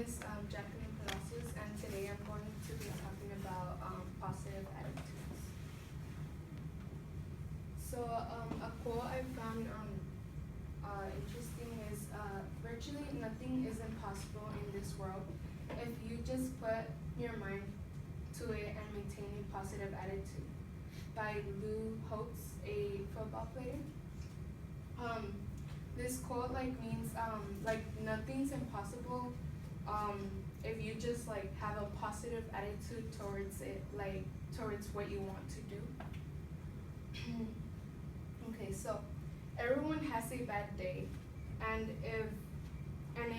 is Jacqueline Palacios, and today I'm going to be talking about positive attitudes. So, a quote I found interesting is virtually nothing is impossible in this world if you just put your mind to it and maintain a positive attitude. By Lou Holtz, a football player. This quote means nothing's impossible if you just have a positive attitude towards it, towards what you want to do. Okay, so everyone has a bad day, and it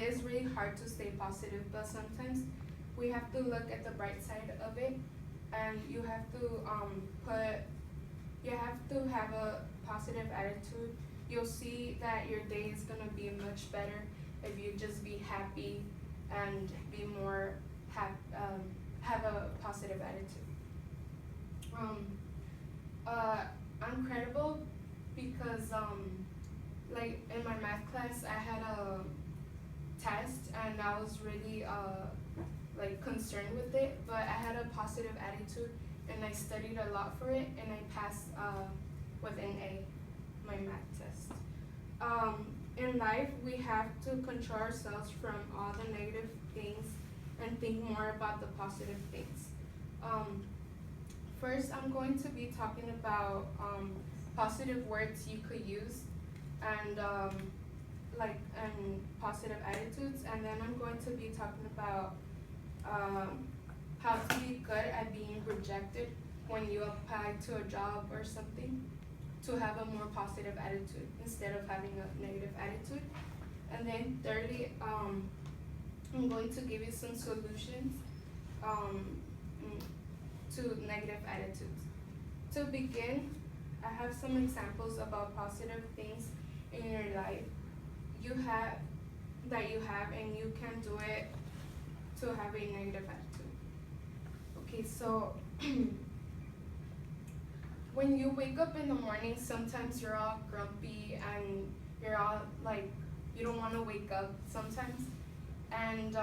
is really hard to stay positive, but sometimes we have to look at the bright side of it, and you have to have a positive attitude. You'll see that your day is gonna be much better if you just be happy and be more have a positive attitude. I'm credible because in my math class I had a test and I was really concerned with it, but I had a positive attitude and I studied a lot for it and I passed with an A my math test. In life, we have to control ourselves from all the negative things and think more about the positive things. First, I'm going to be talking about positive words you could use and and positive attitudes, and then I'm going to be talking about how to be good at being rejected when you apply to a job or something, to have a more positive attitude instead of having a negative attitude. And then thirdly, I'm going to give you some solutions to negative attitudes. To begin, I have some examples about positive things in your life you have and you can do it to have a negative attitude. Okay, so when you wake up in the morning, sometimes you're all grumpy and you're all you don't want to wake up sometimes, and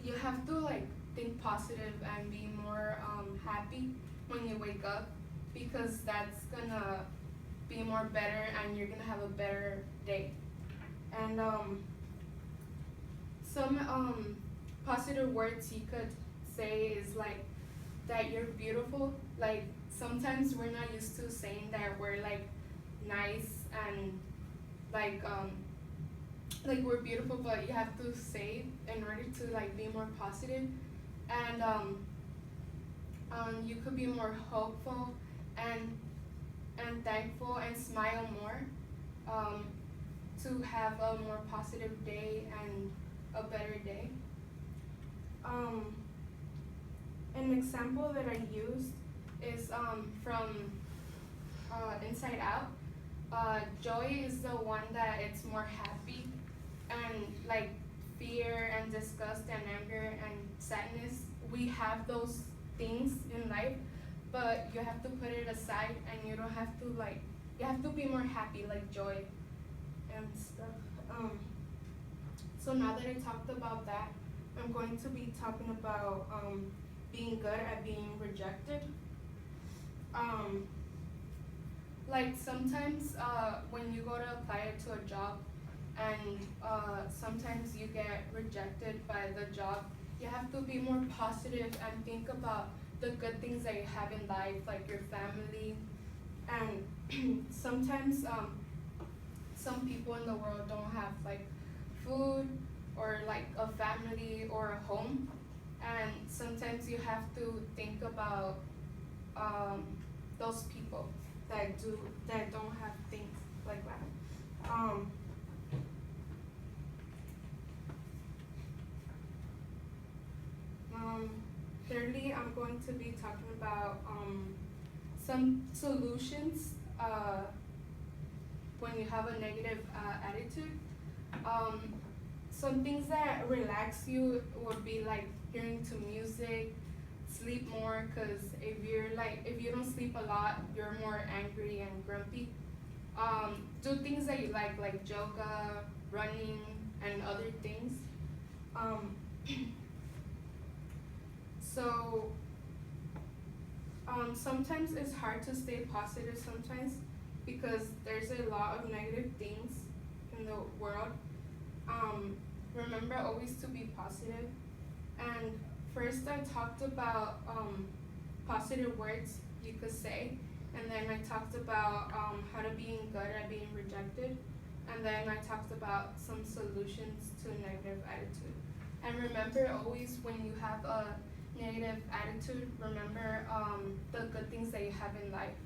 you have to think positive and be more happy when you wake up, because that's gonna be more better and you're gonna have a better day. And some positive words you could say is that you're beautiful. Sometimes we're not used to saying that we're nice and we're beautiful, but you have to say it in order to be more positive. And you could be more hopeful and thankful and smile more to have a more positive day and a better day. An example that I used is from Inside Out. Joy is the one that it's more happy, and fear and disgust and anger and sadness, we have those things in life, but you have to put it aside and you don't have to you have to be more happy, like joy and stuff. So now that I talked about that, I'm going to be talking about being good at being rejected. Sometimes when you go to apply to a job and sometimes you get rejected by the job, you have to be more positive and think about the good things that you have in life, like your family. And sometimes some people in the world don't have food or a family or a home, and sometimes you have to think about those people that don't have things like that. Thirdly, I'm going to be talking about some solutions when you have a negative attitude. Some things that relax you would be hearing to music, sleep more, because if you don't sleep a lot, you're more angry and grumpy. Do things that you like yoga, running, and other things. Um, so sometimes it's hard to stay positive sometimes because there's a lot of negative things in the world. Remember always to be positive. And first I talked about positive words you could say, and then I talked about how to being good at being rejected, and then I talked about some solutions to a negative attitude. And remember always when you have a negative attitude, remember the good things that you have in life.